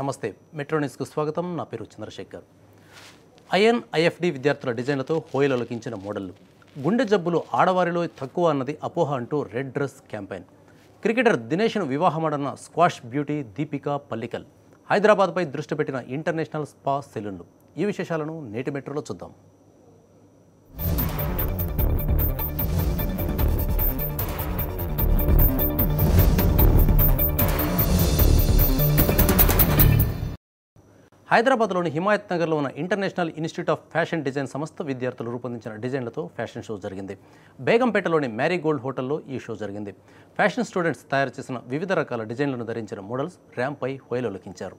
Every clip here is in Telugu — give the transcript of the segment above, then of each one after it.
నమస్తే మెట్రో న్యూస్కు స్వాగతం. నా పేరు చంద్రశేఖర్. ఐఎన్ఐఎఫ్డి విద్యార్థుల డిజైన్లతో హోయలొలికించిన మోడళ్లు. గుండె జబ్బులు ఆడవారిలో తక్కువ అన్నది అపోహ అంటూ రెడ్ డ్రెస్ క్యాంపెయిన్. క్రికెటర్ దినేష్ను వివాహమాడన్న స్క్వాష్ బ్యూటీ దీపికా పల్లికల్. హైదరాబాద్పై దృష్టి పెట్టిన ఇంటర్నేషనల్ స్పా సెలూన్లు. ఈ విశేషాలను నేటి మెట్రోలో చూద్దాం. హైదరాబాద్లోని హిమాయత్ నగర్లో ఉన్న international institute of fashion design సంస్థ విద్యార్థులు రూపొందించిన డిజైన్లతో ఫ్యాషన్ షో జరిగింది. బేగంపేటలోని మ్యారీగోల్డ్ హోటల్లో ఈ షో జరిగింది. ఫ్యాషన్ స్టూడెంట్స్ తయారు చేసిన వివిధ రకాల డిజైన్లను ధరించిన మోడల్స్ ర్యాంప్పై హోయలొలికించారు.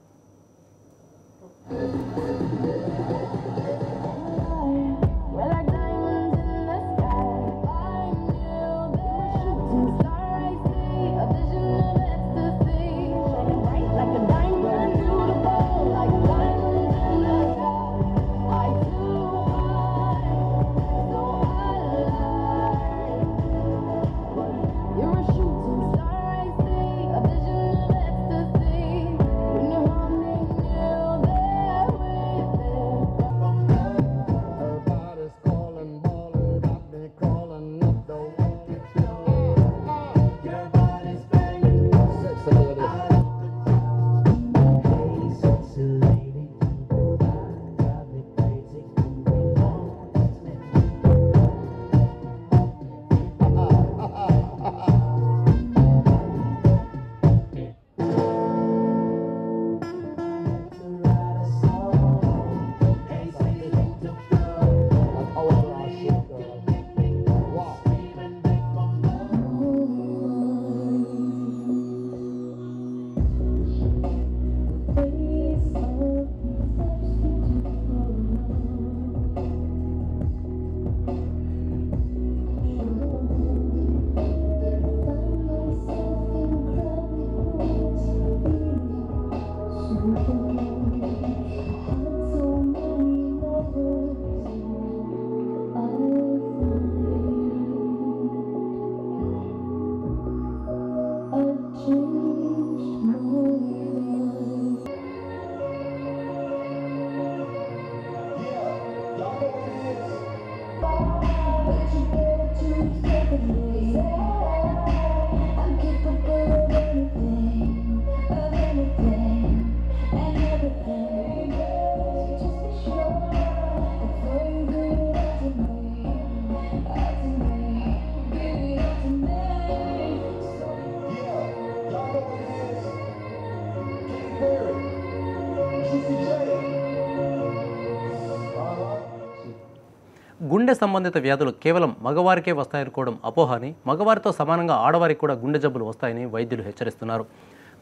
గుండె సంబంధిత వ్యాధులు కేవలం మగవారికే వస్తాయనుకోవడం అపోహ అని, మగవారితో సమానంగా ఆడవారికి కూడా గుండె జబ్బులు వస్తాయని వైద్యులు హెచ్చరిస్తున్నారు.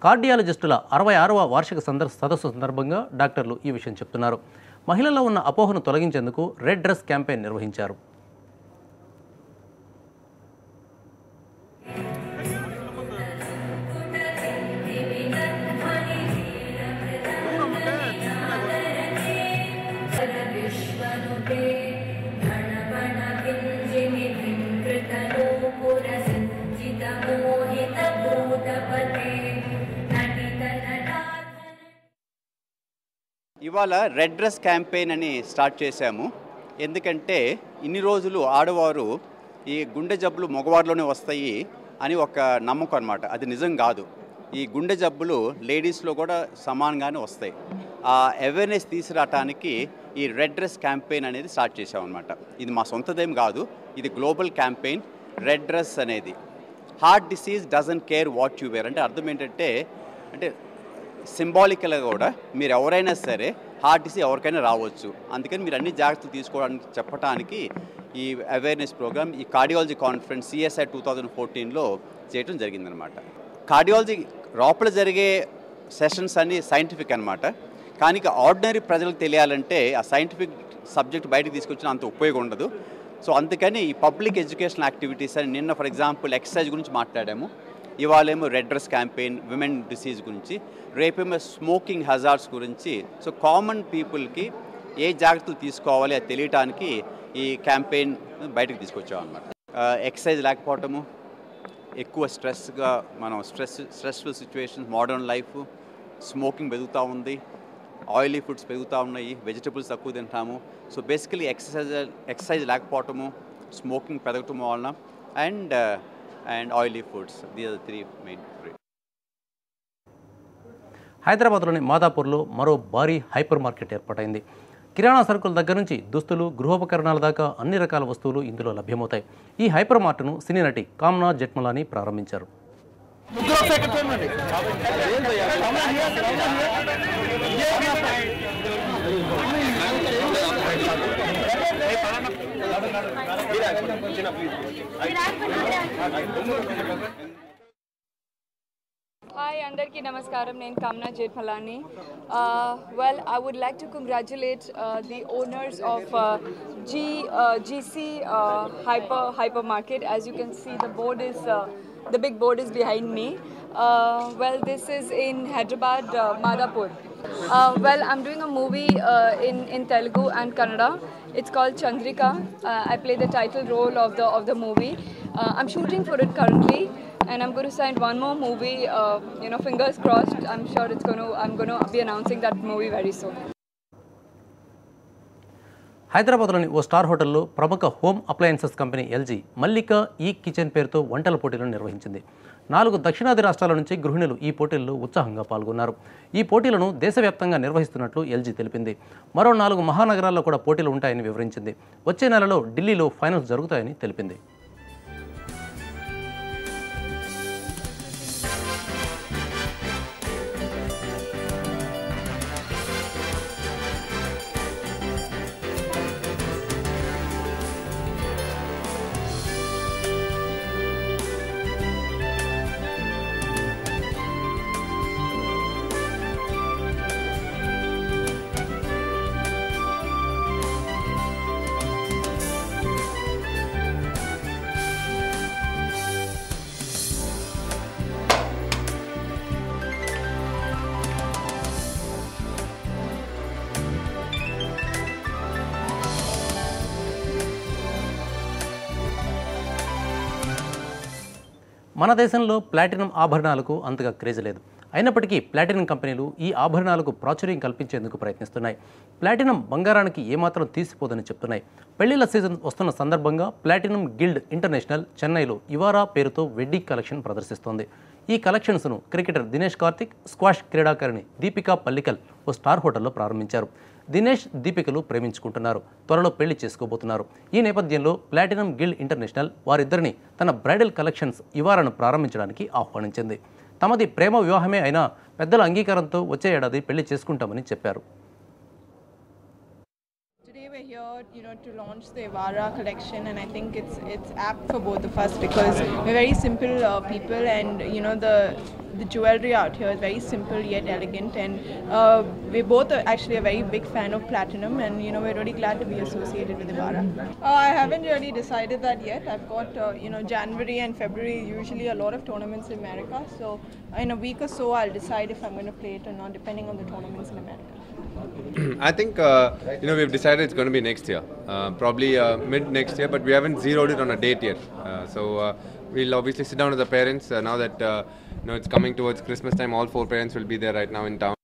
కార్డియాలజిస్టుల 66వ వార్షిక సదస్సు సందర్భంగా డాక్టర్లు ఈ విషయం చెప్తున్నారు. మహిళల్లో ఉన్న అపోహను తొలగించేందుకు రెడ్ డ్రెస్ క్యాంపెయిన్ నిర్వహించారు. ఇవాళ రెడ్ డ్రెస్ క్యాంపెయిన్ అని స్టార్ట్ చేశాము. ఎందుకంటే ఇన్ని రోజులు ఆడవారు ఈ గుండె జబ్బులు మగవారిలోనే వస్తాయి అని ఒక నమ్మకం అన్నమాట. అది నిజం కాదు. ఈ గుండె జబ్బులు లేడీస్లో కూడా సమానంగానే వస్తాయి. ఆ అవేర్నెస్ తీసుకురావడానికి ఈ రెడ్ డ్రెస్ క్యాంపెయిన్ అనేది స్టార్ట్ చేసామన్నమాట. ఇది మా సొంతదేం కాదు, ఇది గ్లోబల్ క్యాంపెయిన్. రెడ్ డ్రెస్ అనేది heart disease doesn't care what you wear అంటే అర్థం ఏంటంటే, అంటే సింబాలికల్గా కూడా మీరు ఎవరైనా సరే హార్ట్ డిసీజ్ ఎవరికైనా రావచ్చు. అందుకని మీరు అన్ని జాగ్రత్తలు తీసుకోవడానికి చెప్పడానికి ఈ అవేర్నెస్ ప్రోగ్రామ్, ఈ కార్డియాలజీ కాన్ఫరెన్స్ CSI 2014లో చేయడం జరిగిందనమాట. కార్డియాలజీ లోపల జరిగే సెషన్స్ అన్ని సైంటిఫిక్ అనమాట. కానీ ఆర్డినరీ ప్రజలకు తెలియాలంటే ఆ సైంటిఫిక్ సబ్జెక్ట్ బయటకు తీసుకొచ్చిన అంత ఉపయోగం ఉండదు. సో అందుకని ఈ పబ్లిక్ ఎడ్యుకేషనల్ యాక్టివిటీస్ అని నిన్న ఫర్ ఎగ్జాంపుల్ ఎక్సర్సైజ్ గురించి మాట్లాడాము. ఇవాళేమో red dress campaign, women disease గురించి, రేపేమో స్మోకింగ్ హజార్డ్స్ గురించి. సో కామన్ పీపుల్కి ఏ జాగ్రత్తలు తీసుకోవాలి అది తెలియటానికి ఈ క్యాంపెయిన్ బయటకు తీసుకొచ్చాం అన్నమాట. ఎక్సర్సైజ్ లేకపోవటము, ఎక్కువ స్ట్రెస్గా మనం stressful situations, modern life, smoking పెరుగుతూ ఉంది, ఆయిలీ ఫుడ్స్ పెరుగుతూ ఉన్నాయి, వెజిటబుల్స్ తక్కువ తింటాము. సో బేసికలీ ఎక్సర్సైజ్ లేకపోవటము, స్మోకింగ్ పెరగటం వలన and oily foods, these are 3 main. హైదరాబాద్లోని మాదాపూర్లో మరో భారీ హైపర్ మార్కెట్ ఏర్పాటైంది. కిరాణా సరుకుల దగ్గర నుంచి దుస్తులు, గృహోపకరణాల దాకా అన్ని రకాల వస్తువులు ఇందులో లభ్యమవుతాయి. ఈ హైపర్ మార్ట్ను సినీ నటి కామ్నా జెట్మలానీ ప్రారంభించారు. Hi, Andarki Namaskaram. Name Kamna Jetmalani. Well, I would like to congratulate the owners of GC Hypermarket. As you can see, the big board is behind me. Well, this is in Hyderabad, Madhapur. Well, I'm doing a movie in Telugu and Kannada. It's called Chandrika. I play the title role of the movie. I'm shooting for it currently, and I'm going to sign one more movie. Fingers crossed. I'm sure I'm going to be announcing that movie very soon. హైదరాబాద్లోని ఓ స్టార్ హోటల్లో ప్రముఖ హోమ్ అప్లయన్సెస్ కంపెనీ ఎల్జీ మల్లిక ఈ కిచెన్ పేరుతో వంటల పోటీలను నిర్వహించింది. 4 దక్షిణాది రాష్ట్రాల నుంచి గృహిణులు ఈ పోటీల్లో ఉత్సాహంగా పాల్గొన్నారు. ఈ పోటీలను దేశవ్యాప్తంగా నిర్వహిస్తున్నట్లు ఎల్జీ తెలిపింది. మరో 4 మహానగరాల్లో కూడా పోటీలు ఉంటాయని వివరించింది. వచ్చే నెలలో ఢిల్లీలో ఫైనల్స్ జరుగుతాయని తెలిపింది. మన దేశంలో ప్లాటినం ఆభరణాలకు అంతగా క్రేజ్ లేదు. అయినప్పటికీ ప్లాటినం కంపెనీలు ఈ ఆభరణాలకు ప్రాచుర్యం కల్పించేందుకు ప్రయత్నిస్తున్నాయి. ప్లాటినం బంగారానికి ఏమాత్రం తీసిపోదని చెప్తున్నాయి. పెళ్లిళ్ల సీజన్ వస్తున్న సందర్భంగా ప్లాటినం గిల్డ్ ఇంటర్నేషనల్ చెన్నైలో ఇవారా పేరుతో వెడ్డింగ్ కలెక్షన్ ప్రదర్శిస్తోంది. ఈ కలెక్షన్స్ను క్రికెటర్ దినేష్ కార్తిక్, స్క్వాష్ క్రీడాకారిణి దీపికా పల్లికల్ ఓ స్టార్ హోటల్లో ప్రారంభించారు. దినేష్, దీపికలు ప్రేమించుకుంటున్నారు, త్వరలో పెళ్లి చేసుకోబోతున్నారు. ఈ నేపథ్యంలో ప్లాటినం గిల్డ్ ఇంటర్నేషనల్ వారిద్దరిని తన బ్రైడల్ కలెక్షన్స్ ఇవారాను ప్రారంభించడానికి ఆహ్వానించింది. తమది ప్రేమ వివాహమే అయినా పెద్దల అంగీకారంతో వచ్చే ఏడాది పెళ్లి చేసుకుంటామని చెప్పారు. We're here, to launch the Ivara collection, and I think it's apt for both of us because we're very simple people, and the jewelry out here is very simple yet elegant, and we both are actually a very big fan of platinum, and we're really glad to be associated with Ivara. I haven't really decided that yet. I've got January and February usually a lot of tournaments in America, so in a week or so I'll decide if I'm going to play it or not, depending on the tournaments in America. I think we've decided it's going to be next year, probably mid next year, but we haven't zeroed it on a date yet. So we'll obviously sit down with the parents now that it's coming towards Christmas time. All 4 parents will be there right now in town.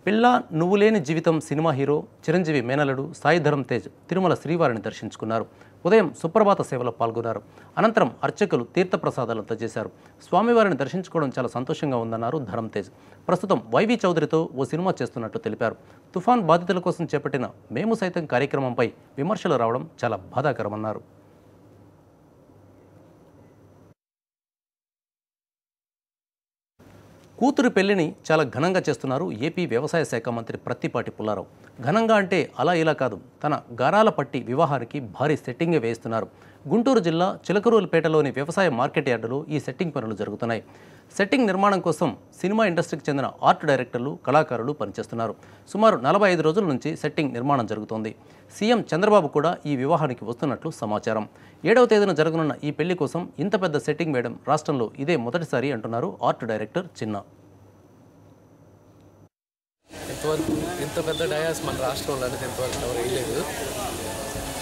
పిల్ల నువ్వులేని జీవితం సినిమా హీరో చిరంజీవి మేనలుడు సాయి ధరమ్ తేజ్ తిరుమల శ్రీవారిని దర్శించుకున్నారు. ఉదయం సుప్రభాత సేవలో పాల్గొన్నారు. అనంతరం అర్చకులు తీర్థప్రసాదాలు అందజేశారు. స్వామివారిని దర్శించుకోవడం చాలా సంతోషంగా ఉందన్నారు ధరమ్ తేజ్. ప్రస్తుతం వైవి చౌదరితో ఓ సినిమా చేస్తున్నట్టు తెలిపారు. తుఫాన్ బాధితుల కోసం చేపట్టిన మేము సైతం కార్యక్రమంపై విమర్శలు రావడం చాలా బాధాకరమన్నారు. కూతురు పెళ్లిని చాలా ఘనంగా చేస్తున్నారు ఏపీ వ్యవసాయ శాఖ మంత్రి ప్రత్తిపాటి పుల్లారావు. ఘనంగా అంటే అలా ఇలా కాదు, తన గారాల పట్టి వివాహానికి భారీ సెట్టింగే వేయిస్తున్నారు. గుంటూరు జిల్లా చిలకరూరుపేటలోని వ్యవసాయ మార్కెట్ యార్డులో ఈ సెట్టింగ్ పనులు జరుగుతున్నాయి. సెట్టింగ్ నిర్మాణం కోసం సినిమా ఇండస్ట్రీకి చెందిన ఆర్ట్ డైరెక్టర్లు, కళాకారులు పనిచేస్తున్నారు. సుమారు 45 రోజుల నుంచి సెట్టింగ్ నిర్మాణం జరుగుతోంది. సీఎం చంద్రబాబు కూడా ఈ వివాహానికి వస్తున్నట్లు సమాచారం. 7వ తేదీన జరగనున్న ఈ పెళ్లి కోసం ఇంత పెద్ద సెట్టింగ్ వేయడం రాష్ట్రంలో ఇదే మొదటిసారి అంటున్నారు ఆర్ట్ డైరెక్టర్ చిన్న. ఇంత పెద్ద డయాస్ మన రాష్ట్రంలో అనేది ఇంతవరకు ఎవరు వేయలేదు.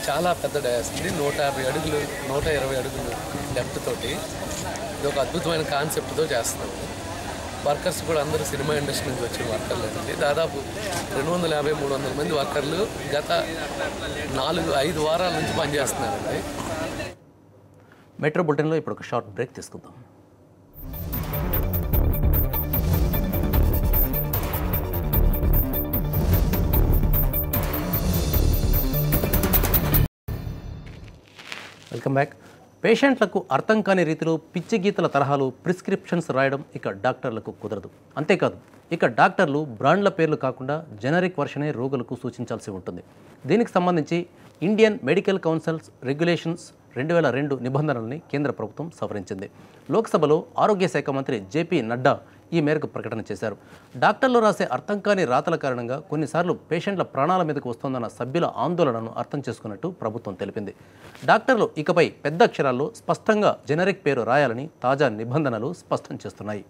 చాలా పెద్ద డయాస్ ఇది 150 అడుగులు 120 అడుగులు డెప్త్ తోటి ఇది ఒక అద్భుతమైన కాన్సెప్ట్తో చేస్తున్నాము. వర్కర్స్ కూడా అందరూ సినిమా ఇండస్ట్రీ నుంచి వచ్చిన వర్కర్లు అండి. దాదాపు 250-300 మంది వర్కర్లు గత 4-5 వారాల నుంచి పనిచేస్తున్నారండి. మెట్రో బులెటిన్లో ఇప్పుడు ఒక షార్ట్ బ్రేక్ తీసుకుందాం. Welcome back. పేషెంట్లకు అర్థం కాని రీతిలో పిచ్చి గీతల తరహాలో ప్రిస్క్రిప్షన్స్ రాయడం ఇక డాక్టర్లకు కుదరదు. అంతేకాదు ఇక డాక్టర్లు బ్రాండ్ల పేర్లు కాకుండా జెనరిక్ వర్షనే రోగులకు సూచించాల్సి ఉంటుంది. దీనికి సంబంధించి ఇండియన్ మెడికల్ కౌన్సిల్స్ రెగ్యులేషన్స్ 2002 నిబంధనల్ని కేంద్ర ప్రభుత్వం సవరించింది. లోక్సభలో ఆరోగ్య శాఖ మంత్రి జేపీ నడ్డా ఈ మేరకు ప్రకటన చేశారు. డాక్టర్లు రాసే అర్థం కాని రాతల కారణంగా కొన్నిసార్లు పేషెంట్ల ప్రాణాల మీదకు వస్తోందన్న సభ్యుల ఆందోళనను అర్థం చేసుకున్నట్టు ప్రభుత్వం తెలిపింది. డాక్టర్లు ఇకపై పెద్ద అక్షరాల్లో స్పష్టంగా జెనరిక్ పేరు రాయాలని తాజా నిబంధనలు స్పష్టం చేస్తున్నాయి.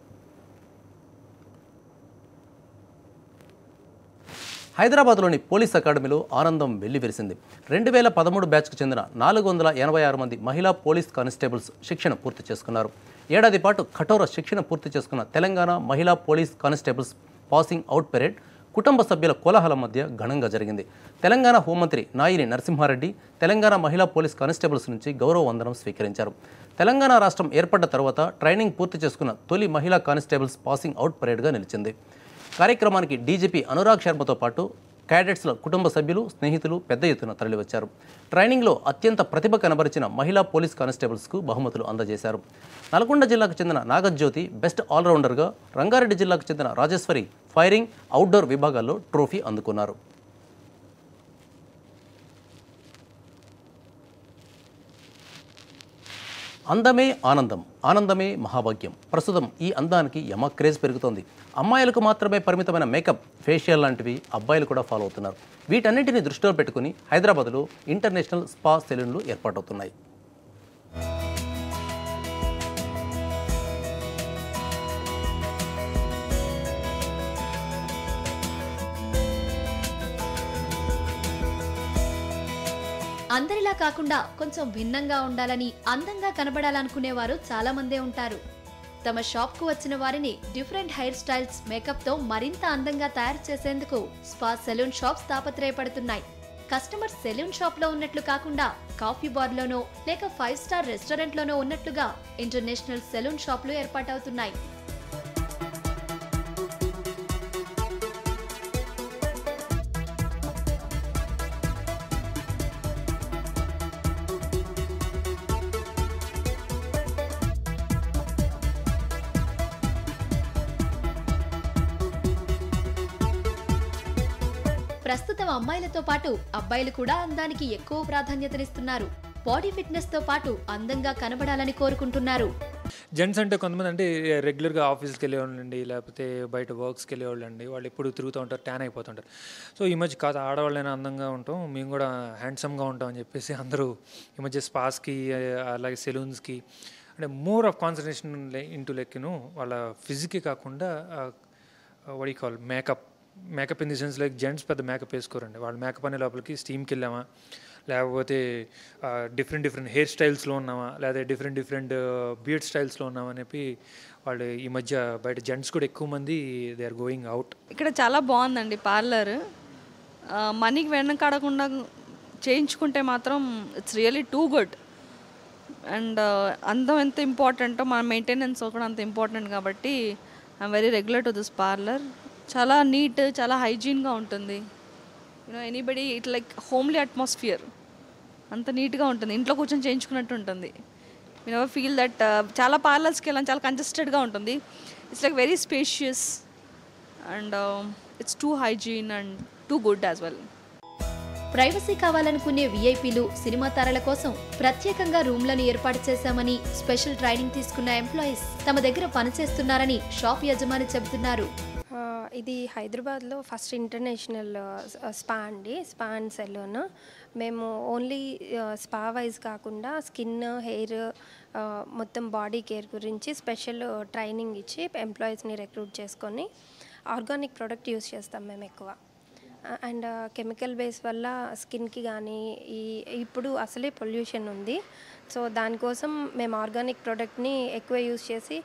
హైదరాబాద్లోని పోలీస్ అకాడమీలో ఆనందం వెల్లివిరిసింది. 2013 బ్యాచ్కు చెందిన 486 మంది మహిళా పోలీస్ కానిస్టేబుల్స్ శిక్షణ పూర్తి చేసుకున్నారు. ఏడాది పాటు కఠోర శిక్షణ పూర్తి చేసుకున్న తెలంగాణ మహిళా police constables passing out parade కుటుంబ సభ్యుల కోలాహలం మధ్య ఘనంగా జరిగింది. తెలంగాణ హోంమంత్రి నాయిని నరసింహారెడ్డి తెలంగాణ మహిళా పోలీస్ కానిస్టేబుల్స్ నుంచి గౌరవ వందనం స్వీకరించారు. తెలంగాణ రాష్ట్రం ఏర్పడ్డ తర్వాత ట్రైనింగ్ పూర్తి చేసుకున్న తొలి మహిళా కానిస్టేబుల్స్ పాసింగ్ అవుట్ పెరేడ్గా నిలిచింది. కార్యక్రమానికి డీజీపీ అనురాగ్ శర్మతో పాటు క్యాడెట్స్ల కుటుంబ సభ్యులు, స్నేహితులు పెద్ద ఎత్తున తరలివచ్చారు. ట్రైనింగ్లో అత్యంత ప్రతిభ కనబరిచిన మహిళా పోలీస్ కానిస్టేబుల్స్కు బహుమతులు అందజేశారు. నల్గొండ జిల్లాకు చెందిన నాగజ్యోతి బెస్ట్ ఆల్రౌండర్గా, రంగారెడ్డి జిల్లాకు చెందిన రాజేశ్వరి ఫైరింగ్, అవుట్డోర్ విభాగాల్లో ట్రోఫీ అందుకున్నారు. అందమే ఆనందం, ఆనందమే మహాభాగ్యం. ప్రస్తుతం ఈ అందానికి యమ క్రేజ్ పెరుగుతోంది. అమ్మాయిలకు మాత్రమే పరిమితమైన మేకప్, ఫేషియల్ లాంటివి అబ్బాయిలు కూడా ఫాలో అవుతున్నారు. వీటన్నింటినీ దృష్టిలో పెట్టుకుని హైదరాబాద్లో ఇంటర్నేషనల్ స్పా సెలూన్లు ఏర్పాటవుతున్నాయి. అందరిలా కాకుండా కొంచెం భిన్నంగా ఉండాలని, అందంగా కనబడాలనుకునేవారు చాలా మందే ఉంటారు. తమ షాప్ కు వచ్చిన వారిని డిఫరెంట్ హెయిర్ స్టైల్స్, మేకప్ తో మరింత అందంగా తయారు చేసేందుకు స్పా సెలూన్ షాప్స్ తాపత్రయపడుతున్నాయి. కస్టమర్ సెలూన్ షాప్ లో ఉన్నట్లు కాకుండా కాఫీ బార్ లోనో లేక 5 స్టార్ రెస్టారెంట్ లోనో ఉన్నట్లుగా ఇంటర్నేషనల్ సెలూన్ షాప్లు ఏర్పాటవుతున్నాయి. ప్రస్తుతం అమ్మాయిలతో పాటు అబ్బాయిలు కూడా అందానికి ఎక్కువ ప్రాధాన్యతనిస్తున్నారు. బాడీ ఫిట్నెస్ తో పాటు అందంగా కనబడాలని కోరుకుంటున్నారు. జెంట్స్ అంటే కొంతమంది అంటే రెగ్యులర్గా ఆఫీస్కి వెళ్ళేవాళ్ళండి, లేకపోతే బయట వర్క్స్కి వెళ్ళేవాళ్ళండి, వాళ్ళు ఎప్పుడు తిరుగుతూ ఉంటారు, ట్యాన్ అయిపోతుంటారు. సో ఈ మధ్య కాదు ఆడవాళ్ళైనా అందంగా ఉంటాం, మేము కూడా హ్యాండ్సమ్గా ఉంటాం అని చెప్పేసి అందరూ ఈ మధ్య స్పాస్కి అలాగే సెలూన్స్కి అంటే మోర్ ఆఫ్ కాన్సన్ట్రేషన్ ఇంటూ లెక్కను వాళ్ళ ఫిజిక్కి కాకుండా వాడి call makeup in the sense like gents పెద్ద మేకప్ వేసుకోరండి. వాళ్ళు మేకప్ అనే లోపలికి స్టీమ్కి వెళ్ళామా, లేకపోతే డిఫరెంట్ హెయిర్ స్టైల్స్లో ఉన్నామా, లేదా డిఫరెంట్ బియర్డ్ స్టైల్స్లో ఉన్నామా అని చెప్పి వాళ్ళు ఈ మధ్య బయట జెంట్స్ కూడా ఎక్కువ మంది దే ఆర్ గోయింగ్ అవుట్. ఇక్కడ చాలా బాగుందండి పార్లర్. మనీకి వెనకాడకుండా చేయించుకుంటే మాత్రం it's really too good. And అందం ఎంత ఇంపార్టెంటో మన మెయింటెనెన్స్ కూడా అంత ఇంపార్టెంట్ కాబట్టి I'm very regular to this parlour. చాలా నీట్, చాలా హైజీన్గా ఉంటుంది. You know anybody it like homely atmosphere, అంత నీట్గా ఉంటుంది, ఇంట్లో కూర్చొని చేయించుకున్నట్టు ఉంటుంది. యూ నెవర్ ఫీల్ దట్ చాలా పార్లర్స్కి వెళ్ళాం చాలా కంజెస్టెడ్గా ఉంటుంది. It's like very spacious and it's two hygiene and too good as well. Privacy కావాలనుకునే వీఐపీలు, సినిమా తారల కోసం ప్రత్యేకంగా రూమ్లను ఏర్పాటు చేశామని స్పెషల్ ట్రైనింగ్ తీసుకున్న ఎంప్లాయీస్ తమ దగ్గర పనిచేస్తున్నారని షాప్ యజమాని చెబుతున్నారు. ఇది హైదరాబాద్లో ఫస్ట్ ఇంటర్నేషనల్ స్పా అండి, స్పా అండ్ సెలూన్. మేము ఓన్లీ స్పా వైజ్ కాకుండా స్కిన్, హెయిర్, మొత్తం బాడీ కేర్ గురించి స్పెషల్ ట్రైనింగ్ ఇచ్చి ఎంప్లాయీస్ని రిక్రూట్ చేసుకొని ఆర్గానిక్ ప్రోడక్ట్ యూస్ చేస్తాం మేము ఎక్కువ. అండ్ కెమికల్ బేస్ వల్ల స్కిన్కి కానీ ఇప్పుడు అసలే పొల్యూషన్ ఉంది. సో దానికోసం మేము ఆర్గానిక్ ప్రోడక్ట్ని ఎక్కువ యూజ్ చేసి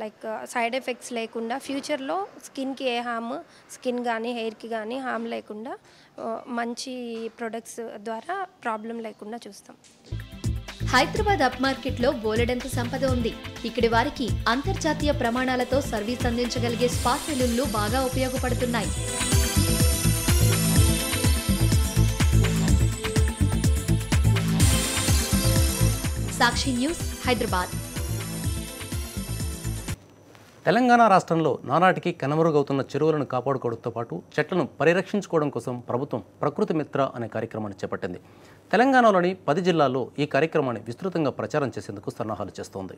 లైక్ సైడ్ ఎఫెక్ట్స్ లేకుండా ఫ్యూచర్లో స్కిన్కి ఏ హామ్, స్కిన్ కానీ హెయిర్కి కానీ హామ్ లేకుండా మంచి ప్రొడక్ట్స్ ద్వారా ప్రాబ్లం లేకుండా చూస్తాం. హైదరాబాద్ అప్ మార్కెట్లో బోలెడంత సంపద ఉంది. ఇక్కడి వారికి అంతర్జాతీయ ప్రమాణాలతో సర్వీస్ అందించగలిగే స్పా సెలూన్లు బాగా ఉపయోగపడుతున్నాయి. సాక్షి న్యూస్, హైదరాబాద్. తెలంగాణ రాష్ట్రంలో నానాటికి కనుమరుగవుతున్న చెరువులను కాపాడుకోవడంతో పాటు చెట్లను పరిరక్షించుకోవడం కోసం ప్రభుత్వం ప్రకృతి మిత్ర అనే కార్యక్రమాన్ని చేపట్టింది. తెలంగాణలోని 10 జిల్లాల్లో ఈ కార్యక్రమాన్ని విస్తృతంగా ప్రచారం చేసేందుకు సన్నాహాలు చేస్తోంది.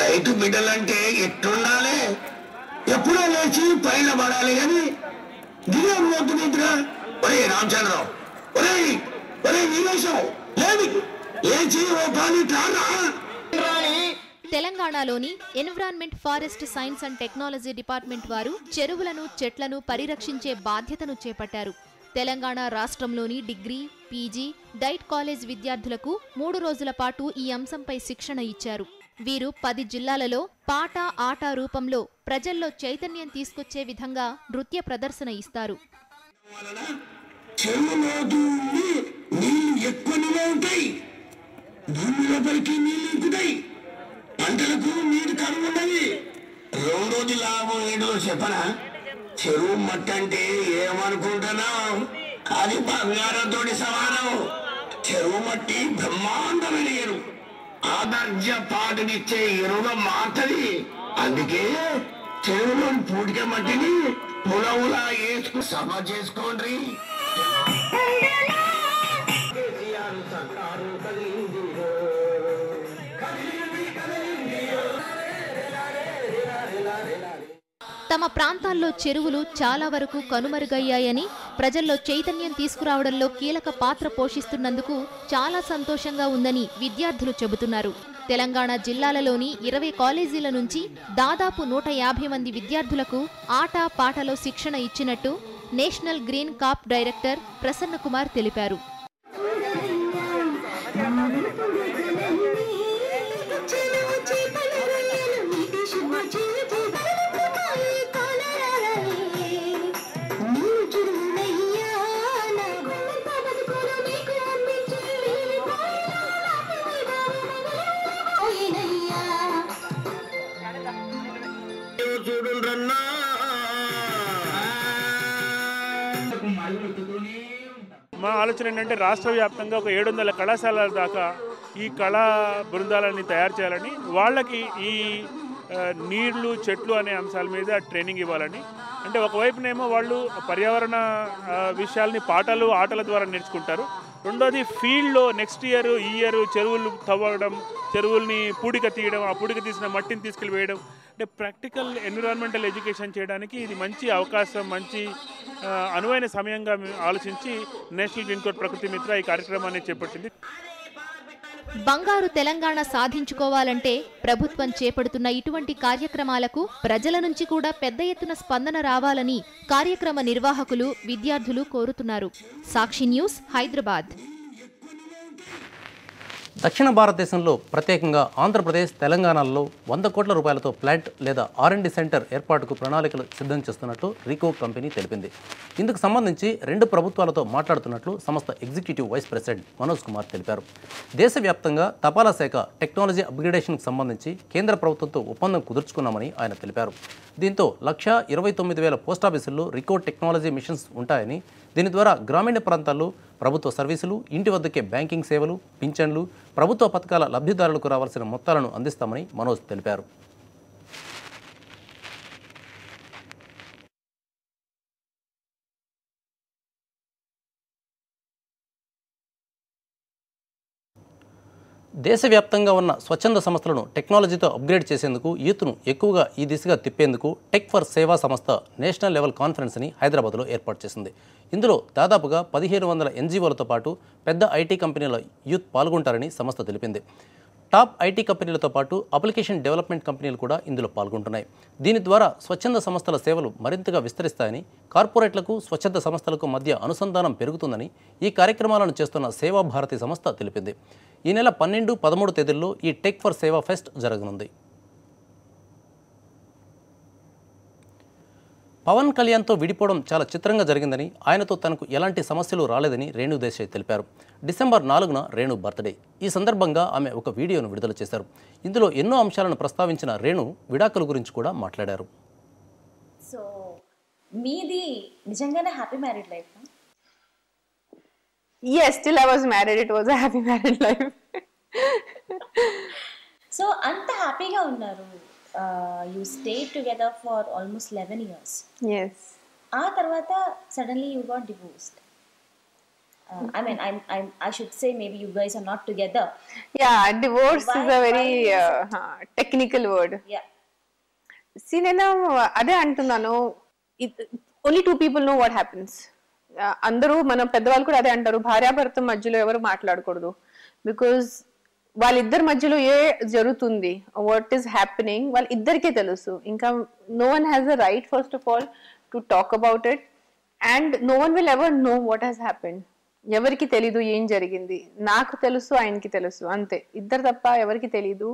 రైతు బిడ్డలంటే ఎట్లుండాలి, ఎప్పుడో లేచి పైన పడాలి అని గిరి పోతుందిగా. ఒరే రామచంద్రరావు, ఒరే వీరేశం, లేచి ఓ పాలి తారా. తెలంగాణలోని environment, forest science and technology department వారు చెరువులను, చెట్లను పరిరక్షించే బాధ్యతను చేపట్టారు. తెలంగాణ రాష్ట్రంలోని డిగ్రీ, పీజీ, డైట్ కాలేజ్ విద్యార్థులకు 3 రోజుల పాటు ఈ అంశంపై శిక్షణ ఇచ్చారు. వీరు 10 జిల్లాలలో పాట, ఆట రూపంలో ప్రజల్లో చైతన్యం తీసుకొచ్చే విధంగా నృత్య ప్రదర్శన ఇస్తారు. రెండోది లాభం ఏంటో చెప్పనా? చెరువు మట్టి అంటే ఏమనుకుంటున్నావు? అది బంగారంతో సమానం. చెరువు మట్టి బ్రహ్మాండమైన ఎరువు, ఆదర్శ పాటనిచ్చే ఎరువుగా మారుతుంది. అందుకే చెరువులోని పూటిక మట్టిని ఉలా వేసుకు సభ చేసుకోండి. తమ ప్రాంతాల్లో చెరువులు చాలా వరకు కనుమరుగయ్యాయని, ప్రజల్లో చైతన్యం తీసుకురావడంలో కీలక పాత్ర పోషిస్తున్నందుకు చాలా సంతోషంగా ఉందని విద్యార్థులు చెబుతున్నారు. తెలంగాణ జిల్లాలలోని 20 కాలేజీల నుంచి దాదాపు 150 మంది విద్యార్థులకు ఆట పాటలో శిక్షణ ఇచ్చినట్టు National Green Corps director Prasanna Kumar తెలిపారు. మా ఆలోచన ఏంటంటే రాష్ట్ర వ్యాప్తంగా ఒక 700 కళాశాలల దాకా ఈ కళా బృందాలని తయారు చేయాలని, వాళ్ళకి ఈ నీళ్లు, చెట్లు అనే అంశాల మీద ట్రైనింగ్ ఇవ్వాలని. అంటే ఒకవైపునేమో వాళ్ళు పర్యావరణ విషయాల్ని పాటలు, ఆటల ద్వారా నేర్చుకుంటారు. రెండోది ఫీల్డ్లో నెక్స్ట్ ఇయర్, ఈ ఇయర్ చెరువులు తవ్వడం, చెరువుల్ని పూడిక తీయడం, ఆ పూడిక తీసిన మట్టిని తీసుకెళ్ళి వేయడం, అంటే ప్రాక్టికల్ ఎన్విరాన్మెంటల్ ఎడ్యుకేషన్ చేయడానికి ఇది మంచి అవకాశం, మంచి అనువైన సమయంగా ఆలోచించి నేషనల్ గ్రీన్ కోట్ ప్రకృతి మిత్ర ఈ కార్యక్రమాన్ని చేపట్టింది. బంగారు తెలంగాణ సాధించుకోవాలంటే ప్రభుత్వం చేపడుతున్న ఇటువంటి కార్యక్రమాలకు ప్రజల నుంచి కూడా పెద్ద ఎత్తున స్పందన రావాలని కార్యక్రమ నిర్వాహకులు, విద్యార్థులు కోరుతున్నారు. సాక్షి న్యూస్, హైదరాబాద్. దక్షిణ భారతదేశంలో ప్రత్యేకంగా ఆంధ్రప్రదేశ్, తెలంగాణలో 100 కోట్ల రూపాయలతో ప్లాంట్ లేదా R&D సెంటర్ ఏర్పాటుకు ప్రణాళికలు సిద్ధం చేస్తున్నట్లు రికో కంపెనీ తెలిపింది. ఇందుకు సంబంధించి 2 ప్రభుత్వాలతో మాట్లాడుతున్నట్లు సంస్థ executive vice president Manoj Kumar తెలిపారు. దేశవ్యాప్తంగా తపాలా శాఖ టెక్నాలజీ అప్గ్రేడేషన్కు సంబంధించి కేంద్ర ప్రభుత్వంతో ఒప్పందం కుదుర్చుకున్నామని ఆయన తెలిపారు. దీంతో 1,29,000 పోస్టాఫీసుల్లో రికో టెక్నాలజీ మిషన్స్ ఉంటాయని, దీని ద్వారా గ్రామీణ ప్రాంతాల్లో ప్రభుత్వ సర్వీసులు, ఇంటి వద్దకే బ్యాంకింగ్ సేవలు, పింఛన్లు, ప్రభుత్వ పథకాల లబ్ధిదారులకు రావాల్సిన మొత్తాలను అందిస్తామని మనోజ్ తెలిపారు. దేశవ్యాప్తంగా ఉన్న స్వచ్ఛంద సంస్థలను టెక్నాలజీతో అప్గ్రేడ్ చేసేందుకు యూత్ను ఎక్కువగా ఈ దిశగా తిప్పేందుకు టెక్ ఫర్ సేవా సంస్థ నేషనల్ లెవెల్ కాన్ఫరెన్స్ని హైదరాబాద్లో ఏర్పాటు చేసింది. ఇందులో దాదాపుగా 1,500 NGOలతో పాటు పెద్ద IT కంపెనీల యూత్ పాల్గొంటారని సంస్థ తెలిపింది. టాప్ ఐటీ కంపెనీలతో పాటు అప్లికేషన్ డెవలప్మెంట్ కంపెనీలు కూడా ఇందులో పాల్గొంటున్నాయి. దీని ద్వారా స్వచ్ఛంద సంస్థల సేవలు మరింతగా విస్తరిస్తాయని, కార్పొరేట్లకు స్వచ్ఛంద సంస్థలకు మధ్య అనుసంధానం పెరుగుతుందని ఈ కార్యక్రమాలను చేస్తున్న సేవా భారతి సంస్థ తెలిపింది. ఈ నెల 12, 13 తేదీల్లో ఈ టెక్ ఫర్ సేవా ఫెస్ట్ జరగనుంది. పవన్ కళ్యాణ్తో విడిపోవడం చాలా చిత్రంగా జరిగిందని, ఆయనతో తనకు ఎలాంటి సమస్యలు రాలేదని రేణు దేశాయ్ తెలిపారు. డిసెంబర్ 4న రేణు బర్త్డే. ఈ సందర్భంగా ఆమె ఒక వీడియోను విడుదల చేశారు. ఇందులో ఎన్నో అంశాలను ప్రస్తావించిన రేణు విడాకుల గురించి కూడా మాట్లాడారు. సో మీది నిజంగానే happy married life? Yes, till I was married, it was a happy married life. So అంత హ్యాపీగా ఉన్నారు. You stayed together for almost 11 years. Yes. ఆ తర్వాత suddenly you got divorced. I mean, I should say maybe you guys are not together. Yeah, divorce is a very technical word. Yeah. See, నేను అదే అంటున్నాను, only two people know what happens. అందరూ మన పెద్దవాళ్ళు కూడా అదే అంటారు, భార్యాభర్త మధ్యలో ఎవరు మాట్లాడకూడదు. బికాజ్ వాళ్ళిద్దరి మధ్యలో ఏ జరుగుతుంది, వాట్ ఈస్ హ్యాపెనింగ్, వాళ్ళిద్దరికే తెలుసు. ఇంకా no one has the right first of all to talk about it, and no one will ever know what has happened. ఎవరికి తెలీదు ఏం జరిగింది. నాకు తెలుసు, ఆయనకి తెలుసు, అంతే. ఇద్దరు తప్ప ఎవరికి తెలీదు.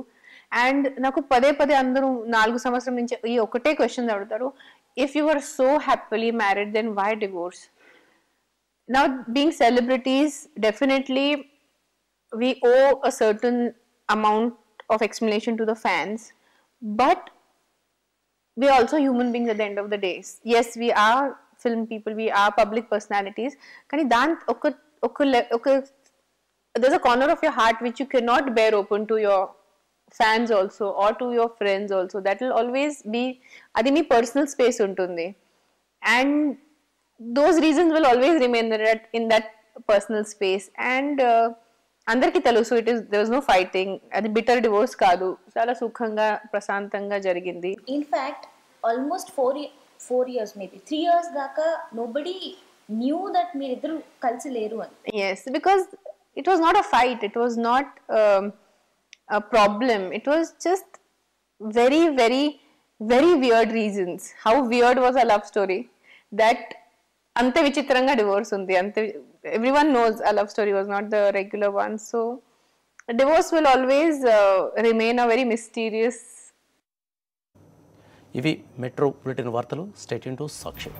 అండ్ నాకు పదే పదే అందరూ 4 సంవత్సరం నుంచి ఈ ఒకటే క్వశ్చన్ అడుగుతారు, if you are so happily married then why divorce? Now, being celebrities, definitely we owe a certain amount of explanation to the fans, but we are also human beings at the end of the day. Yes, we are film people, we are public personalities. Kani dan there's a corner of your heart which you cannot bear open to your fans also or to your friends also. That will always be adi mee personal space untundi, and those reasons will always remain in that personal space. And andarki telusu, there was no fighting, adi bitter divorce kaadu, chaala sukhanga prasantanga jarigindi. In fact, almost 4 years, maybe 3 years daka nobody knew that meeriddaru kalisi leru ani. Yes, because it was not a fight, it was not a problem, it was just very very very weird reasons. How weird was a love story that అంత విచిత్రంగా డివోర్స్ ఉంది. అంతే, everyone knows a love story was not the regular one. So divorce will always remain a very mysterious. ఇవి మెట్రో బులెటిన్ వార్తలు. Stay tune to Sakshi.